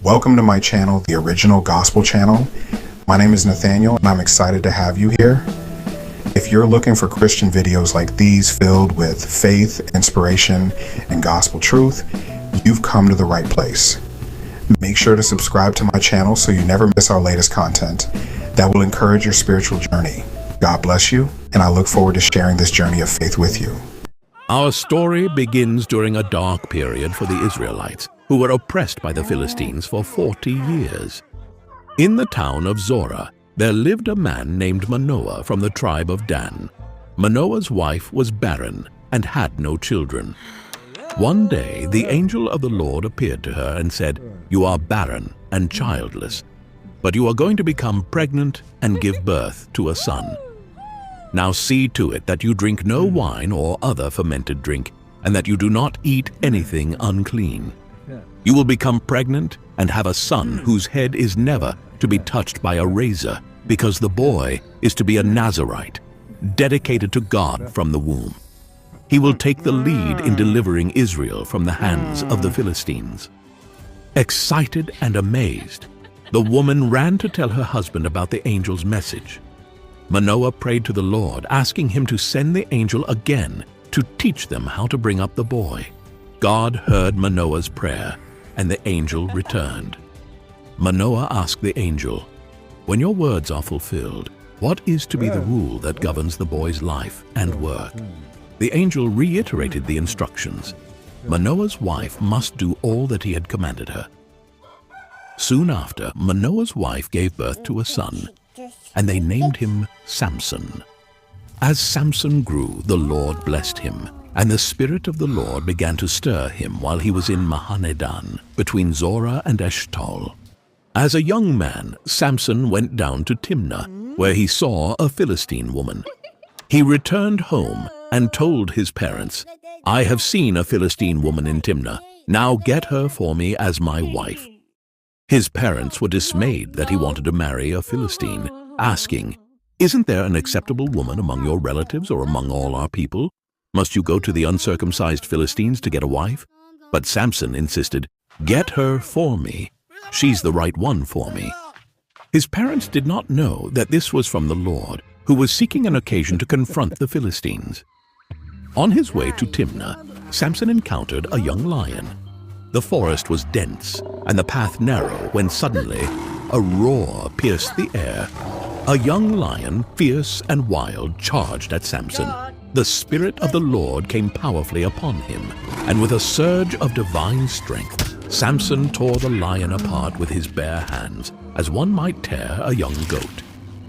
Welcome to my channel, the Original Gospel Channel. My name is Nathaniel and I'm excited to have you here. If you're looking for Christian videos like these filled with faith, inspiration, and gospel truth, you've come to the right place. Make sure to subscribe to my channel so you never miss our latest content that will encourage your spiritual journey. God bless you, and I look forward to sharing this journey of faith with you. Our story begins during a dark period for the Israelites, who were oppressed by the Philistines for 40 years. In the town of Zorah, there lived a man named Manoah from the tribe of Dan. Manoah's wife was barren and had no children. One day, the angel of the Lord appeared to her and said, "You are barren and childless, but you are going to become pregnant and give birth to a son. Now see to it that you drink no wine or other fermented drink, and that you do not eat anything unclean. You will become pregnant and have a son whose head is never to be touched by a razor, because the boy is to be a Nazirite, dedicated to God from the womb. He will take the lead in delivering Israel from the hands of the Philistines." Excited and amazed, the woman ran to tell her husband about the angel's message. Manoah prayed to the Lord, asking him to send the angel again to teach them how to bring up the boy. God heard Manoah's prayer, and the angel returned. Manoah asked the angel, "When your words are fulfilled, what is to be the rule that governs the boy's life and work?" The angel reiterated the instructions. Manoah's wife must do all that he had commanded her. Soon after, Manoah's wife gave birth to a son, and they named him Samson. As Samson grew, the Lord blessed him, and the Spirit of the Lord began to stir him while he was in Mahaneh-dan, between Zorah and Eshtaol. As a young man, Samson went down to Timnah, where he saw a Philistine woman. He returned home and told his parents, "I have seen a Philistine woman in Timnah. Now get her for me as my wife." His parents were dismayed that he wanted to marry a Philistine, asking, "Isn't there an acceptable woman among your relatives or among all our people? Must you go to the uncircumcised Philistines to get a wife?" But Samson insisted, "Get her for me. She's the right one for me." His parents did not know that this was from the Lord, who was seeking an occasion to confront the Philistines. On his way to Timnah, Samson encountered a young lion. The forest was dense and the path narrow when suddenly a roar pierced the air. A young lion, fierce and wild, charged at Samson. The Spirit of the Lord came powerfully upon him, and with a surge of divine strength, Samson tore the lion apart with his bare hands, as one might tear a young goat.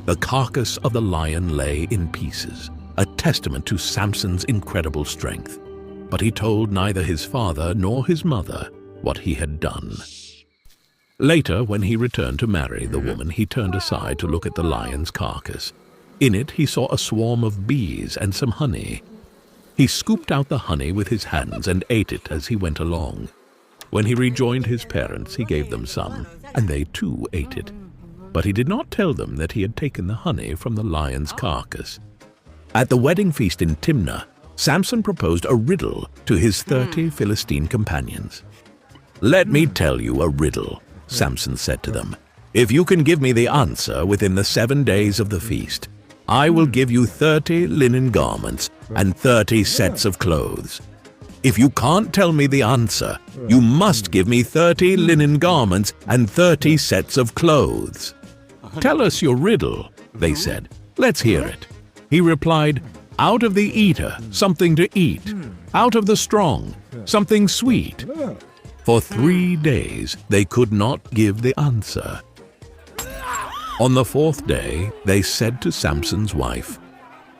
The carcass of the lion lay in pieces, a testament to Samson's incredible strength. But he told neither his father nor his mother what he had done. Later, when he returned to marry the woman, he turned aside to look at the lion's carcass. In it, he saw a swarm of bees and some honey. He scooped out the honey with his hands and ate it as he went along. When he rejoined his parents, he gave them some, and they too ate it. But he did not tell them that he had taken the honey from the lion's carcass. At the wedding feast in Timnah, Samson proposed a riddle to his 30 Philistine companions. "Let me tell you a riddle," Samson said to them. "If you can give me the answer within the 7 days of the feast, I will give you 30 linen garments and 30 sets of clothes. If you can't tell me the answer, you must give me 30 linen garments and 30 sets of clothes." "Tell us your riddle," they said. "Let's hear it." He replied, "Out of the eater, something to eat. Out of the strong, something sweet." For 3 days, they could not give the answer. On the 4th day, they said to Samson's wife,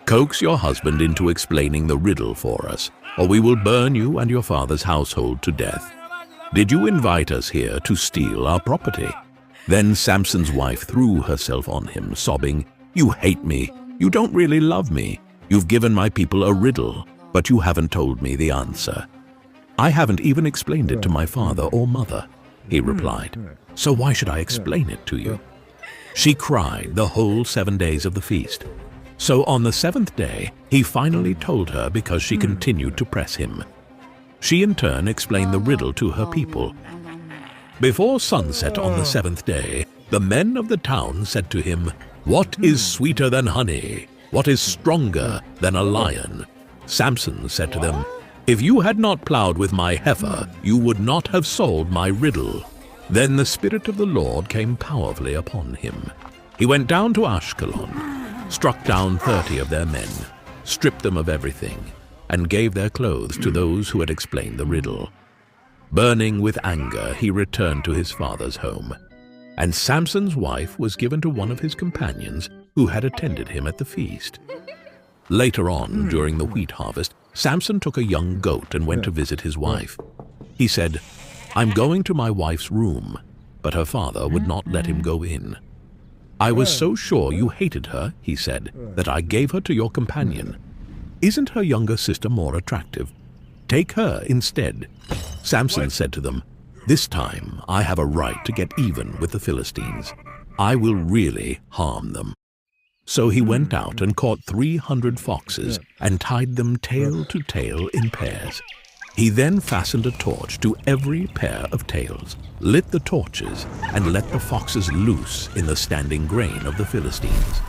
"Coax your husband into explaining the riddle for us, or we will burn you and your father's household to death. Did you invite us here to steal our property?" Then Samson's wife threw herself on him, sobbing, "You hate me. You don't really love me. You've given my people a riddle, but you haven't told me the answer." "I haven't even explained it to my father or mother," he replied. "So why should I explain it to you?" She cried the whole 7 days of the feast. So on the 7th day, he finally told her because she continued to press him. She in turn explained the riddle to her people. Before sunset on the seventh day, the men of the town said to him, "What is sweeter than honey? What is stronger than a lion?" Samson said to them, "If you had not plowed with my heifer, you would not have solved my riddle." Then the Spirit of the Lord came powerfully upon him. He went down to Ashkelon, struck down 30 of their men, stripped them of everything, and gave their clothes to those who had explained the riddle. Burning with anger, he returned to his father's home. And Samson's wife was given to one of his companions who had attended him at the feast. Later on, during the wheat harvest, Samson took a young goat and went to visit his wife. He said, "I'm going to my wife's room," but her father would not let him go in. "I was so sure you hated her," he said, "that I gave her to your companion. Isn't her younger sister more attractive? Take her instead." Samson said to them, "This time I have a right to get even with the Philistines. I will really harm them." So he went out and caught 300 foxes and tied them tail to tail in pairs. He then fastened a torch to every pair of tails, lit the torches, and let the foxes loose in the standing grain of the Philistines.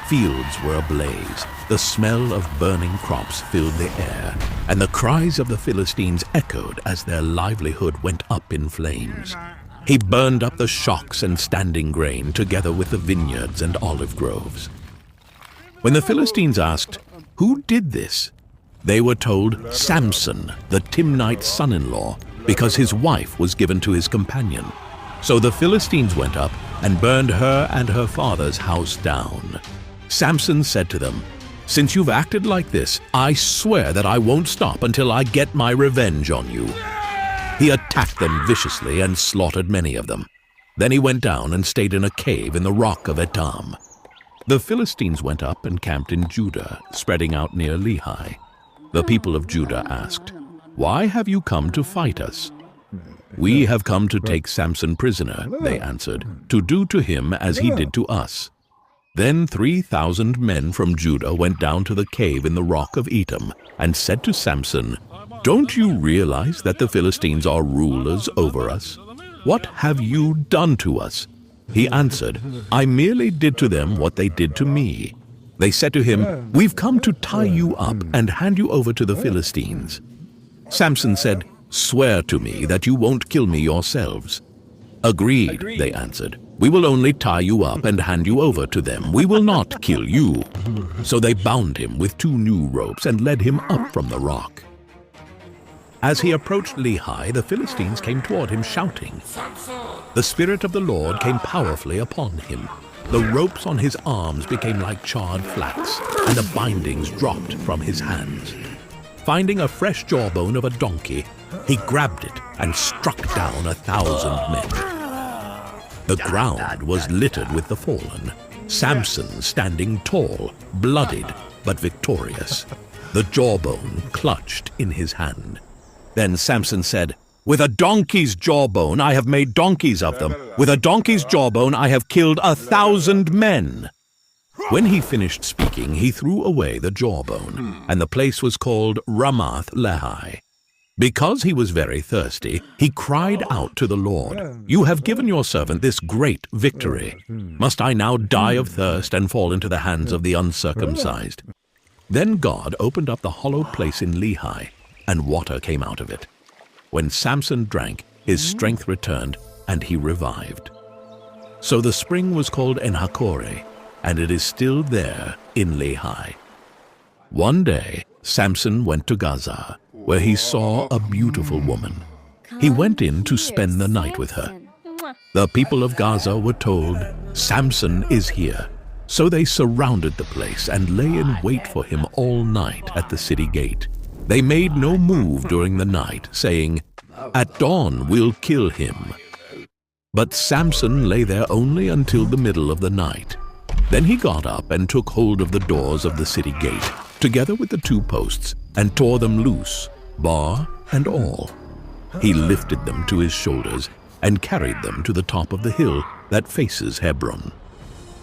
Fields were ablaze, the smell of burning crops filled the air, and the cries of the Philistines echoed as their livelihood went up in flames. He burned up the shocks and standing grain together with the vineyards and olive groves. When the Philistines asked, "Who did this?" they were told, "Samson, the Timnite's son-in-law, because his wife was given to his companion." So the Philistines went up and burned her and her father's house down. Samson said to them, "Since you've acted like this, I swear that I won't stop until I get my revenge on you." He attacked them viciously and slaughtered many of them. Then he went down and stayed in a cave in the rock of Etam. The Philistines went up and camped in Judah, spreading out near Lehi. The people of Judah asked, "Why have you come to fight us?" "We have come to take Samson prisoner," they answered, "to do to him as he did to us." Then 3,000 men from Judah went down to the cave in the rock of Etam and said to Samson, "Don't you realize that the Philistines are rulers over us? What have you done to us?" He answered, "I merely did to them what they did to me." They said to him, "We've come to tie you up and hand you over to the Philistines." Samson said, "Swear to me that you won't kill me yourselves." "Agreed," they answered. "We will only tie you up and hand you over to them. We will not kill you." So they bound him with 2 new ropes and led him up from the rock. As he approached Lehi, the Philistines came toward him shouting. The Spirit of the Lord came powerfully upon him. The ropes on his arms became like charred flax, and the bindings dropped from his hands. Finding a fresh jawbone of a donkey, he grabbed it and struck down 1,000 men. The ground was littered with the fallen, Samson standing tall, bloodied but victorious, the jawbone clutched in his hand. Then Samson said, "With a donkey's jawbone I have made donkeys of them. With a donkey's jawbone I have killed 1,000 men." When he finished speaking, he threw away the jawbone, and the place was called Ramath Lehi. Because he was very thirsty, he cried out to the Lord, "You have given your servant this great victory. Must I now die of thirst and fall into the hands of the uncircumcised?" Then God opened up the hollow place in Lehi, and water came out of it. When Samson drank, his strength returned, and he revived. So the spring was called En-Hakkore, and it is still there in Lehi. One day, Samson went to Gaza, where he saw a beautiful woman. He went in to spend the night with her. The people of Gaza were told, "Samson is here." So they surrounded the place and lay in wait for him all night at the city gate. They made no move during the night, saying, "At dawn we'll kill him." But Samson lay there only until the middle of the night. Then he got up and took hold of the doors of the city gate, together with the 2 posts, and tore them loose, bar and all. He lifted them to his shoulders and carried them to the top of the hill that faces Hebron.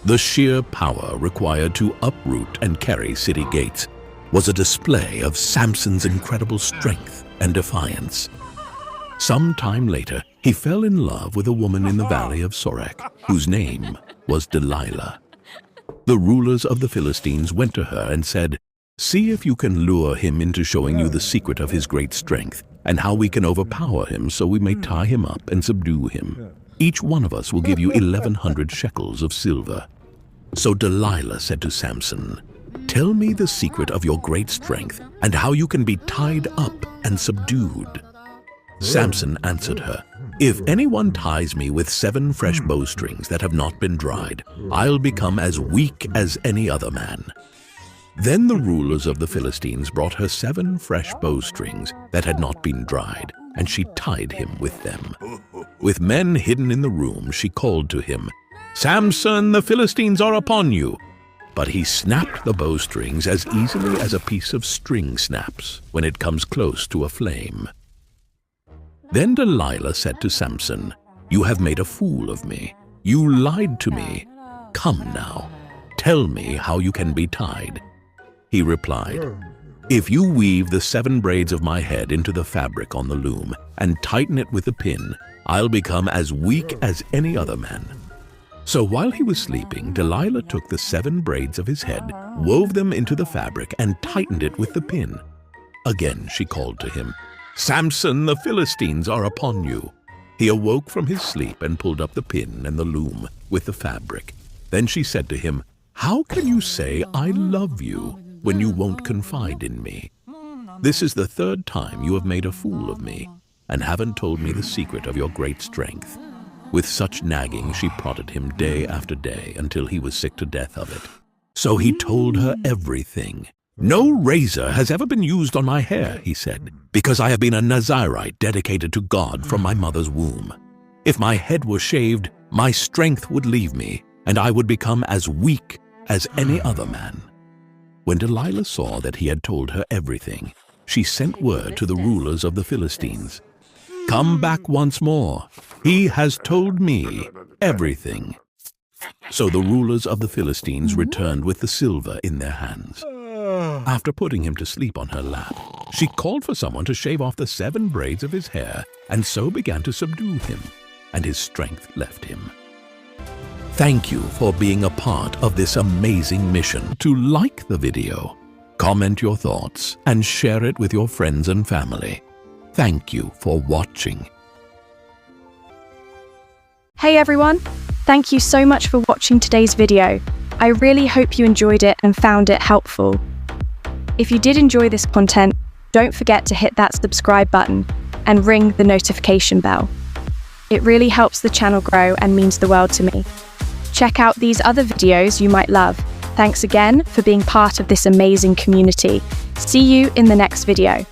The sheer power required to uproot and carry city gates was a display of Samson's incredible strength and defiance. Some time later, He fell in love with a woman in the valley of Sorek, whose name was Delilah. The rulers of the Philistines went to her and said, "See if you can lure him into showing you the secret of his great strength, and how we can overpower him so we may tie him up and subdue him. Each one of us will give you 1,100 shekels of silver." So Delilah said to Samson, "Tell me the secret of your great strength and how you can be tied up and subdued." Samson answered her, "If anyone ties me with 7 fresh bowstrings that have not been dried, I'll become as weak as any other man." Then the rulers of the Philistines brought her 7 fresh bowstrings that had not been dried, and she tied him with them. With men hidden in the room, she called to him, "Samson, the Philistines are upon you!" But he snapped the bowstrings as easily as a piece of string snaps when it comes close to a flame. Then Delilah said to Samson, "You have made a fool of me. You lied to me. Come now, tell me how you can be tied." He replied, "If you weave the 7 braids of my head into the fabric on the loom and tighten it with a pin, I'll become as weak as any other man." So while he was sleeping, Delilah took the 7 braids of his head, wove them into the fabric, and tightened it with the pin. Again she called to him, "Samson, the Philistines are upon you." He awoke from his sleep and pulled up the pin and the loom with the fabric. Then she said to him, "How can you say I love you when you won't confide in me? This is the 3rd time you have made a fool of me and haven't told me the secret of your great strength." With such nagging, she prodded him day after day until he was sick to death of it. So he told her everything. "No razor has ever been used on my hair," he said, "because I have been a Nazirite dedicated to God from my mother's womb. If my head were shaved, my strength would leave me, and I would become as weak as any other man." When Delilah saw that he had told her everything, she sent word to the rulers of the Philistines, "Come back once more. He has told me everything." So the rulers of the Philistines returned with the silver in their hands. After putting him to sleep on her lap, she called for someone to shave off the 7 braids of his hair, and so began to subdue him, and his strength left him. Thank you for being a part of this amazing mission. To like the video, comment your thoughts, and share it with your friends and family. Thank you for watching. Hey everyone, thank you so much for watching today's video. I really hope you enjoyed it and found it helpful. If you did enjoy this content, don't forget to hit that subscribe button and ring the notification bell. It really helps the channel grow and means the world to me. Check out these other videos you might love. Thanks again for being part of this amazing community. See you in the next video.